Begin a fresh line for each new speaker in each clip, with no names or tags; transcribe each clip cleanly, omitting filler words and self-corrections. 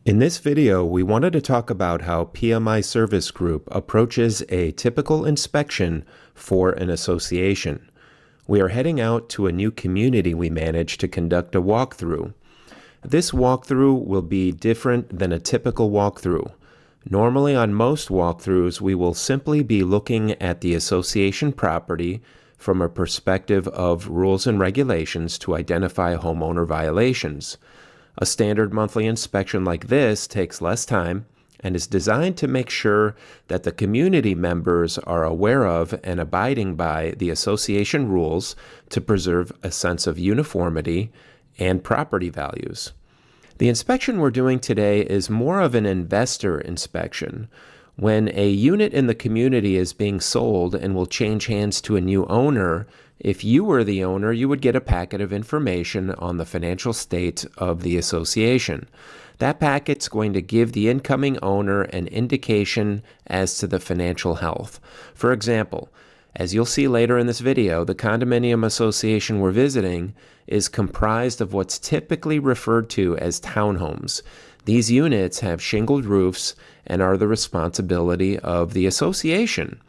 In this video, we wanted to talk about how PMI Service Group approaches a typical inspection for an association. We are heading out to a new community we manage to conduct a walkthrough. This walkthrough will be different than a typical walkthrough. Normally on most walkthroughs, we will simply be looking at the association property from a perspective of rules and regulations to identify homeowner violations. A standard monthly inspection like this takes less time and is designed to make sure that the community members are aware of and abiding by the association rules to preserve a sense of uniformity and property values. The inspection we're doing today is more of an investor inspection. When a unit in the community is being sold and will change hands to a new owner, if you were the owner, you would get a packet of information on the financial state of the association. That packet's going to give the incoming owner an indication as to the financial health. For example, as you'll see later in this video, the condominium association we're visiting is comprised of what's typically referred to as townhomes. These units have shingled roofs and are the responsibility of the association.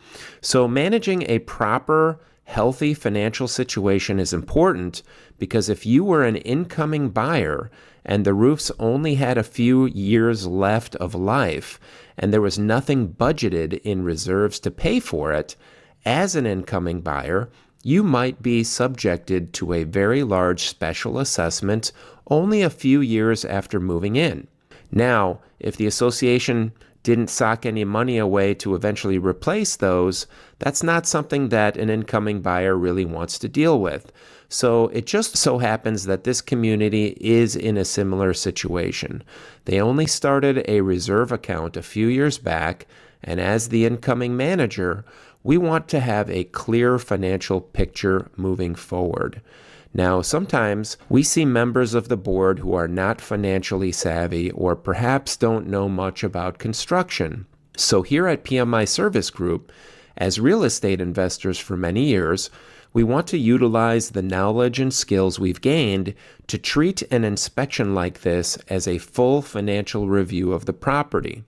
So managing a proper, healthy financial situation is important because if you were an incoming buyer and the roofs only had a few years left of life and there was nothing budgeted in reserves to pay for it, as an incoming buyer, you might be subjected to a very large special assessment only a few years after moving in. Now, if the association didn't sock any money away to eventually replace those, that's not something that an incoming buyer really wants to deal with. So it just so happens that this community is in a similar situation. They only started a reserve account a few years back, and as the incoming manager, we want to have a clear financial picture moving forward. Now, sometimes we see members of the board who are not financially savvy or perhaps don't know much about construction. So here at PMI Service Group, as real estate investors for many years, we want to utilize the knowledge and skills we've gained to treat an inspection like this as a full financial review of the property.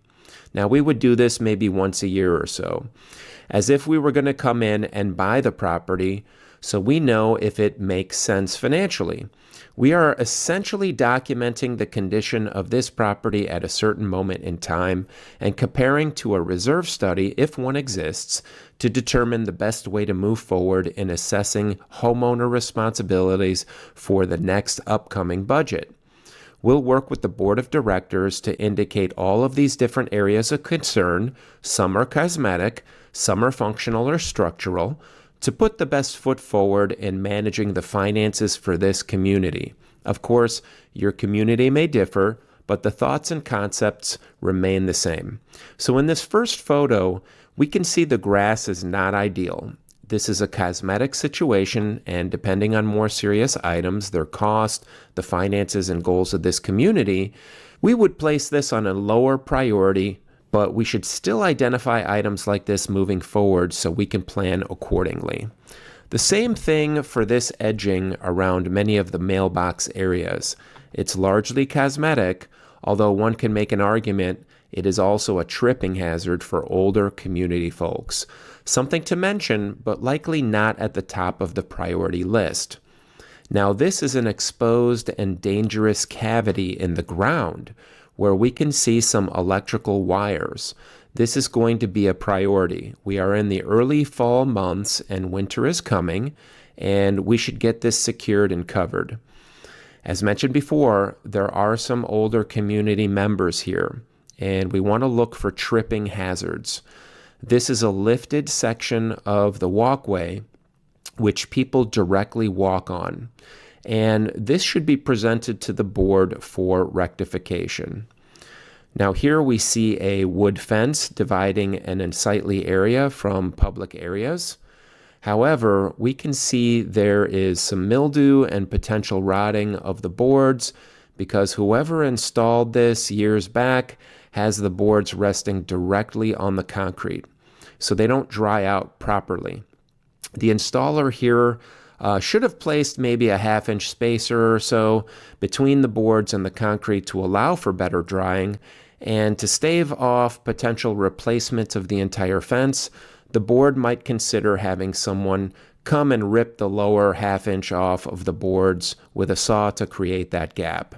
Now, we would do this maybe once a year or so, as if we were going to come in and buy the property so we know if it makes sense financially. We are essentially documenting the condition of this property at a certain moment in time and comparing to a reserve study, if one exists, to determine the best way to move forward in assessing homeowner responsibilities for the next upcoming budget. We'll work with the board of directors to indicate all of these different areas of concern. Some are cosmetic, some are functional or structural, to put the best foot forward in managing the finances for this community. Of course, your community may differ, but the thoughts and concepts remain the same. So in this first photo, we can see the grass is not ideal. This is a cosmetic situation, and depending on more serious items, their cost, the finances and goals of this community, we would place this on a lower priority, but we should still identify items like this moving forward so we can plan accordingly. The same thing for this edging around many of the mailbox areas. It's largely cosmetic, although one can make an argument it is also a tripping hazard for older community folks. Something to mention, but likely not at the top of the priority list. Now, this is an exposed and dangerous cavity in the ground where we can see some electrical wires. This is going to be a priority. We are in the early fall months and winter is coming, and we should get this secured and covered. As mentioned before, there are some older community members here, and we want to look for tripping hazards. This is a lifted section of the walkway which people directly walk on, and this should be presented to the board for rectification. Now here we see a wood fence dividing an unsightly area from public areas. However, we can see there is some mildew and potential rotting of the boards because whoever installed this years back has the boards resting directly on the concrete, so they don't dry out properly. The installer here Should have placed maybe a half-inch spacer or so between the boards and the concrete to allow for better drying. And to stave off potential replacement of the entire fence, the board might consider having someone come and rip the lower half-inch off of the boards with a saw to create that gap.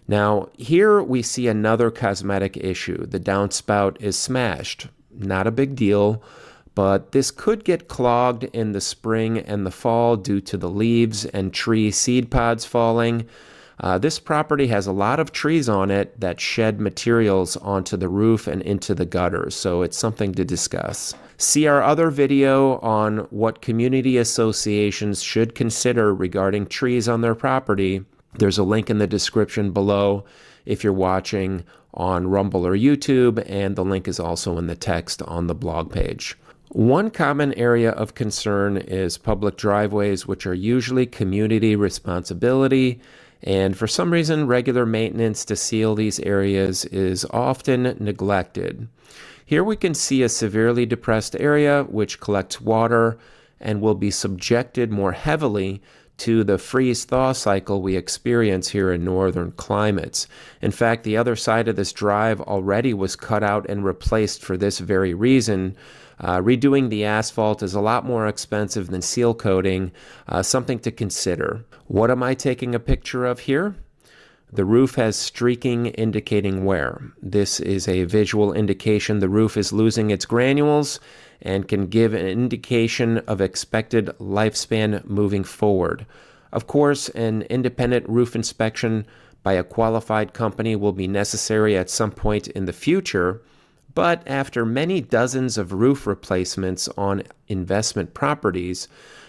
Now, here we see another cosmetic issue. The downspout is smashed. Not a big deal, but this could get clogged in the spring and the fall due to the leaves and tree seed pods falling. This property has a lot of trees on it that shed materials onto the roof and into the gutters, so it's something to discuss. See our other video on what community associations should consider regarding trees on their property. There's a link in the description below if you're watching on Rumble or YouTube, and the link is also in the text on the blog page. One common area of concern is public driveways, which are usually community responsibility, and for some reason, regular maintenance to seal these areas is often neglected. Here we can see a severely depressed area which collects water and will be subjected more heavily to the freeze-thaw cycle we experience here in northern climates. In fact, the other side of this drive already was cut out and replaced for this very reason. Redoing the asphalt is a lot more expensive than seal coating, something to consider. What am I taking a picture of here? The roof has streaking indicating wear. This is a visual indication the roof is losing its granules and can give an indication of expected lifespan moving forward. Of course, an independent roof inspection by a qualified company will be necessary at some point in the future, but after many dozens of roof replacements on investment properties,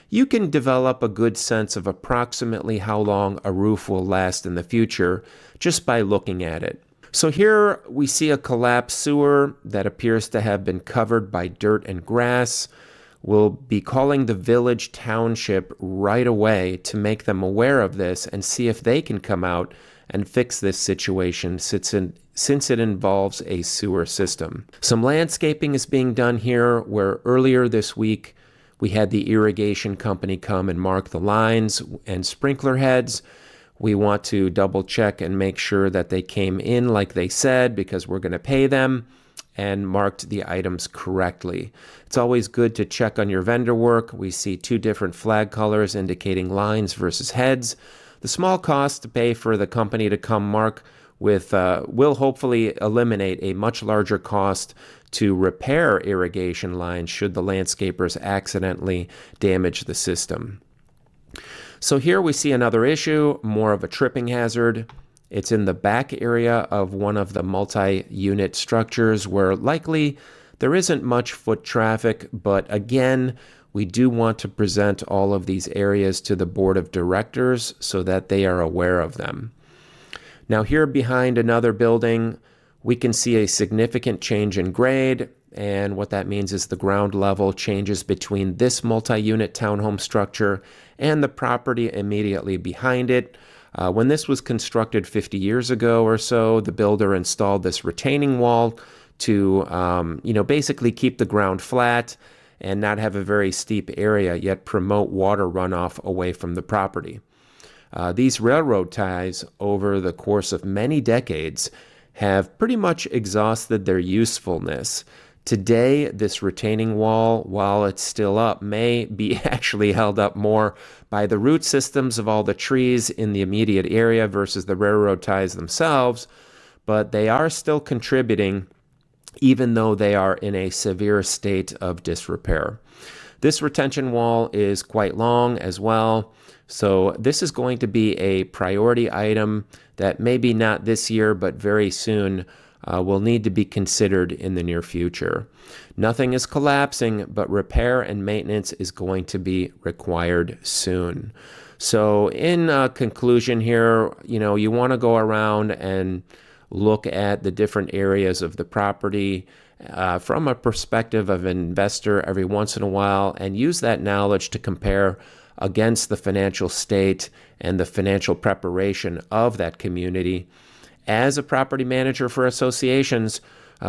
you can develop a good sense of approximately how long a roof will last in the future just by looking at it. So here we see a collapsed sewer that appears to have been covered by dirt and grass. We'll be calling the village township right away to make them aware of this and see if they can come out and fix this situation since it involves a sewer system. Some landscaping is being done here where earlier this week we had the irrigation company come and mark the lines and sprinkler heads. We want to double check and make sure that they came in like they said because we're going to pay them and marked the items correctly. It's always good to check on your vendor work. We see two different flag colors indicating lines versus heads. The small cost to pay for the company to come mark with will hopefully eliminate a much larger cost to repair irrigation lines should the landscapers accidentally damage the system. So here we see another issue, more of a tripping hazard. It's in the back area of one of the multi-unit structures where likely there isn't much foot traffic, but again, we do want to present all of these areas to the board of directors so that they are aware of them. Now here behind another building, we can see a significant change in grade, and what that means is the ground level changes between this multi-unit townhome structure and the property immediately behind it. When this was constructed 50 years ago or so, the builder installed this retaining wall to basically keep the ground flat and not have a very steep area, yet promote water runoff away from the property. These railroad ties over the course of many decades have pretty much exhausted their usefulness. Today, this retaining wall, while it's still up, may be actually held up more by the root systems of all the trees in the immediate area versus the railroad ties themselves, but they are still contributing even though they are in a severe state of disrepair. This retention wall is quite long as well, so this is going to be a priority item that maybe not this year, but very soon will need to be considered in the near future. Nothing is collapsing, but repair and maintenance is going to be required soon. So in conclusion here, you want to go around and look at the different areas of the property from a perspective of an investor every once in a while and use that knowledge to compare against the financial state and the financial preparation of that community. As a property manager for associations,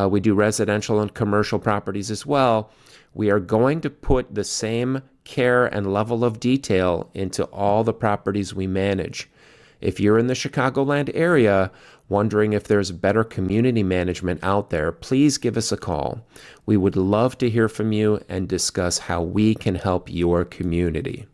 we do residential and commercial properties as well. We are going to put the same care and level of detail into all the properties we manage. If you're in the Chicagoland area, wondering if there's better community management out there, please give us a call. We would love to hear from you and discuss how we can help your community.